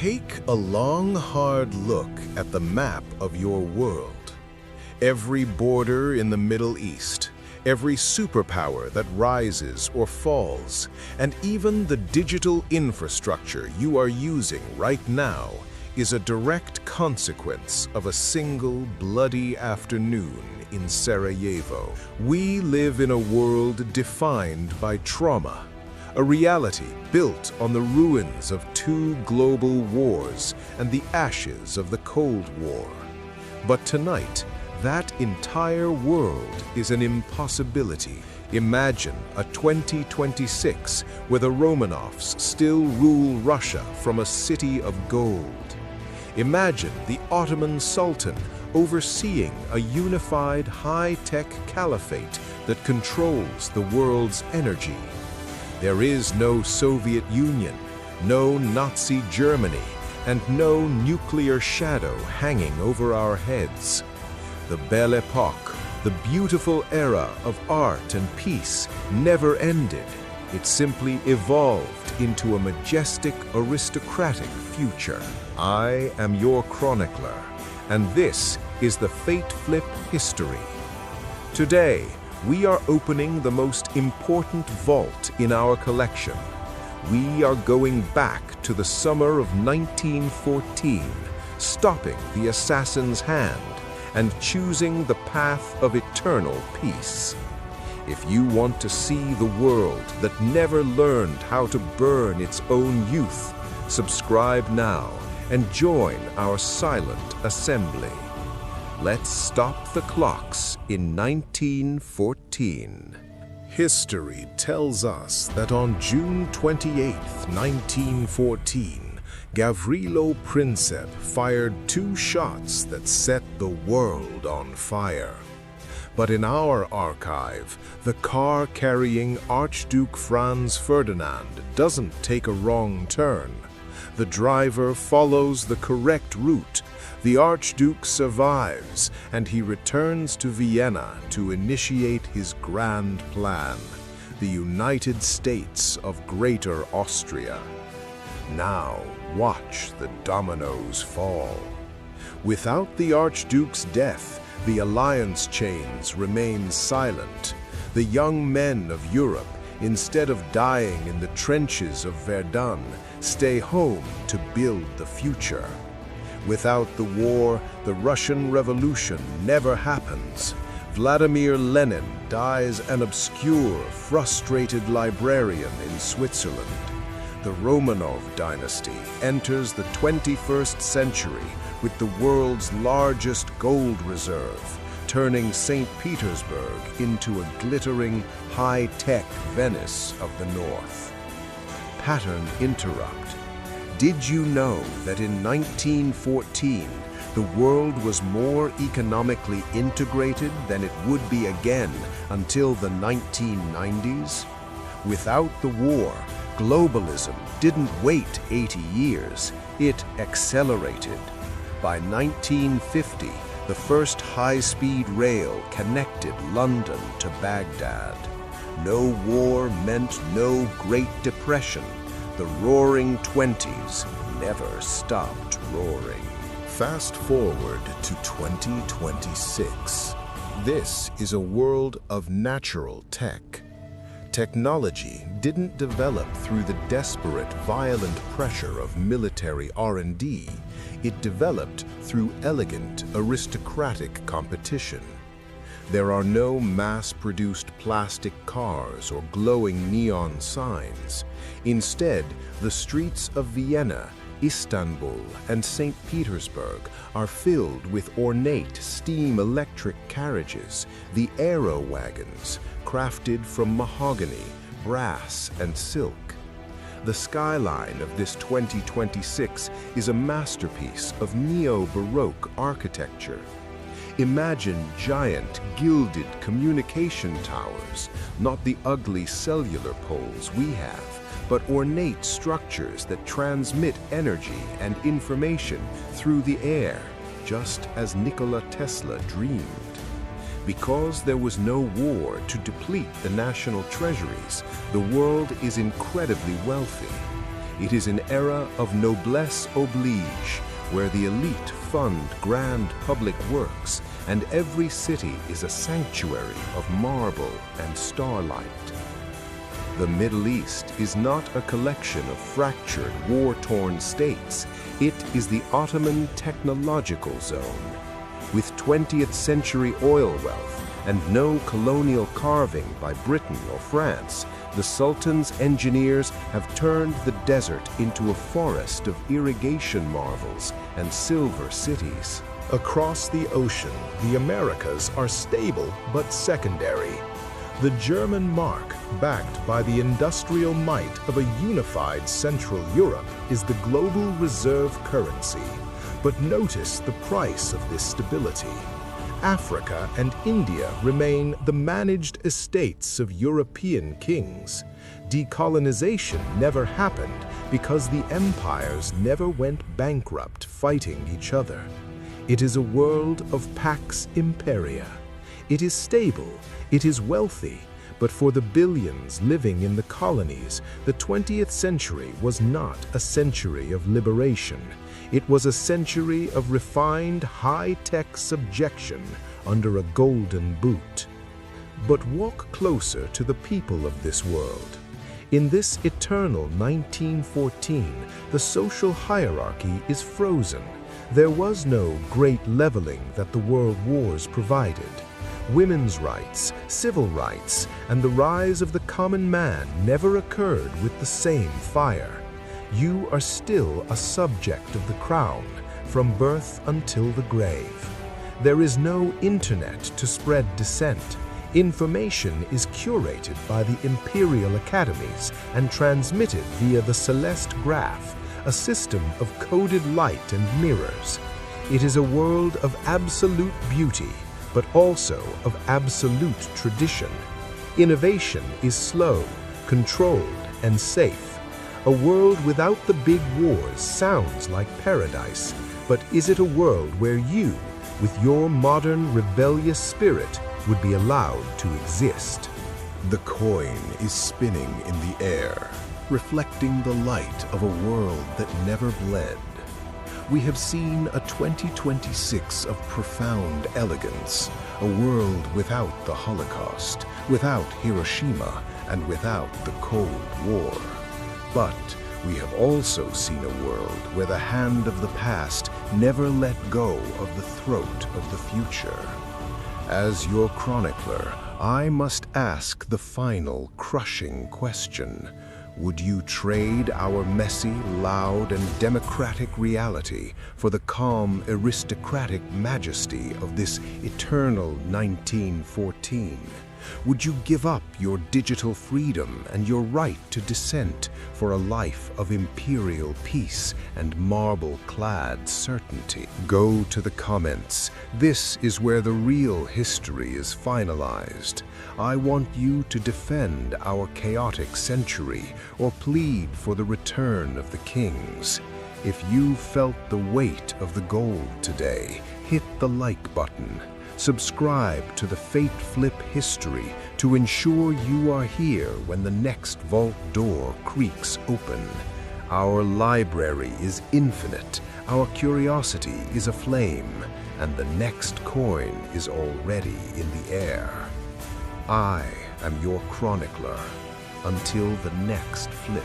Take a long, hard look at the map of your world. Every border in the Middle East, every superpower that rises or falls, and even the digital infrastructure you are using right now is a direct consequence of a single bloody afternoon in Sarajevo. We live in a world defined by trauma, a reality built on the ruins of two global wars and the ashes of the Cold War. But tonight, that entire world is an impossibility. Imagine a 2026 where the Romanovs still rule Russia from a city of gold. Imagine the Ottoman Sultan overseeing a unified high-tech caliphate that controls the world's energy. There is no Soviet Union, no Nazi Germany, and no nuclear shadow hanging over our heads. The Belle Époque, the beautiful era of art and peace, never ended. It simply evolved into a majestic, aristocratic future. I am your chronicler, and this is the Fate Flip history. Today, we are opening the most important vault in our collection. We are going back to the summer of 1914, stopping the assassin's hand and choosing the path of eternal peace. If you want to see the world that never learned how to burn its own youth, subscribe now and join our silent assembly. Let's stop the clocks in 1914. History tells us that on June 28, 1914, Gavrilo Princip fired 2 shots that set the world on fire. But in our archive, the car carrying Archduke Franz Ferdinand doesn't take a wrong turn. The driver follows the correct route. The Archduke survives, and he returns to Vienna to initiate his grand plan, the United States of Greater Austria. Now, watch the dominoes fall. Without the Archduke's death, the alliance chains remain silent. The young men of Europe, instead of dying in the trenches of Verdun, stay home to build the future. Without the war, the Russian Revolution never happens. Vladimir Lenin dies an obscure, frustrated librarian in Switzerland. The Romanov dynasty enters the 21st century with the world's largest gold reserve, turning St. Petersburg into a glittering, high-tech Venice of the North. Pattern interrupt. Did you know that in 1914, the world was more economically integrated than it would be again until the 1990s? Without the war, globalism didn't wait 80 years, it accelerated. By 1950, the first high-speed rail connected London to Baghdad. No war meant no Great Depression. The Roaring Twenties never stopped roaring. Fast forward to 2026. This is a world of natural tech. Technology didn't develop through the desperate, violent pressure of military R&D. It developed through elegant, aristocratic competition. There are no mass-produced plastic cars or glowing neon signs. Instead, the streets of Vienna, Istanbul, and St. Petersburg are filled with ornate steam-electric carriages, the aero wagons, crafted from mahogany, brass, and silk. The skyline of this 2026 is a masterpiece of neo-Baroque architecture. Imagine giant, gilded communication towers, not the ugly cellular poles we have, but ornate structures that transmit energy and information through the air, just as Nikola Tesla dreamed. Because there was no war to deplete the national treasuries, the world is incredibly wealthy. It is an era of noblesse oblige, where the elite fund grand public works, and every city is a sanctuary of marble and starlight. The Middle East is not a collection of fractured, war-torn states. It is the Ottoman technological zone. With 20th century oil wealth and no colonial carving by Britain or France, the Sultan's engineers have turned the desert into a forest of irrigation marvels and silver cities. Across the ocean, the Americas are stable but secondary. The German mark, backed by the industrial might of a unified Central Europe, is the global reserve currency. But notice the price of this stability. Africa and India remain the managed estates of European kings. Decolonization never happened because the empires never went bankrupt fighting each other. It is a world of Pax Imperia. It is stable, it is wealthy, but for the billions living in the colonies, the 20th century was not a century of liberation. It was a century of refined, high-tech subjection under a golden boot. But walk closer to the people of this world. In this eternal 1914, the social hierarchy is frozen. There was no great leveling that the world wars provided. Women's rights, civil rights, and the rise of the common man never occurred with the same fire. You are still a subject of the crown, from birth until the grave. There is no internet to spread dissent. Information is curated by the Imperial academies and transmitted via the Celeste Graph, a system of coded light and mirrors. It is a world of absolute beauty, but also of absolute tradition. Innovation is slow, controlled, and safe. A world without the big wars sounds like paradise, but is it a world where you, with your modern rebellious spirit, would be allowed to exist? The coin is spinning in the air, reflecting the light of a world that never bled. We have seen a 2026 of profound elegance, a world without the Holocaust, without Hiroshima, and without the Cold War. But we have also seen a world where the hand of the past never let go of the throat of the future. As your chronicler, I must ask the final, crushing question. Would you trade our messy, loud, and democratic reality for the calm, aristocratic majesty of this eternal 1914? Would you give up your digital freedom and your right to dissent for a life of imperial peace and marble-clad certainty? Go to the comments. This is where the real history is finalized. I want you to defend our chaotic century or plead for the return of the kings. If you felt the weight of the gold today, hit the like button. Subscribe to the Fate Flip history to ensure you are here when the next vault door creaks open. Our library is infinite, our curiosity is aflame, and the next coin is already in the air. I am your chronicler. Until the next flip.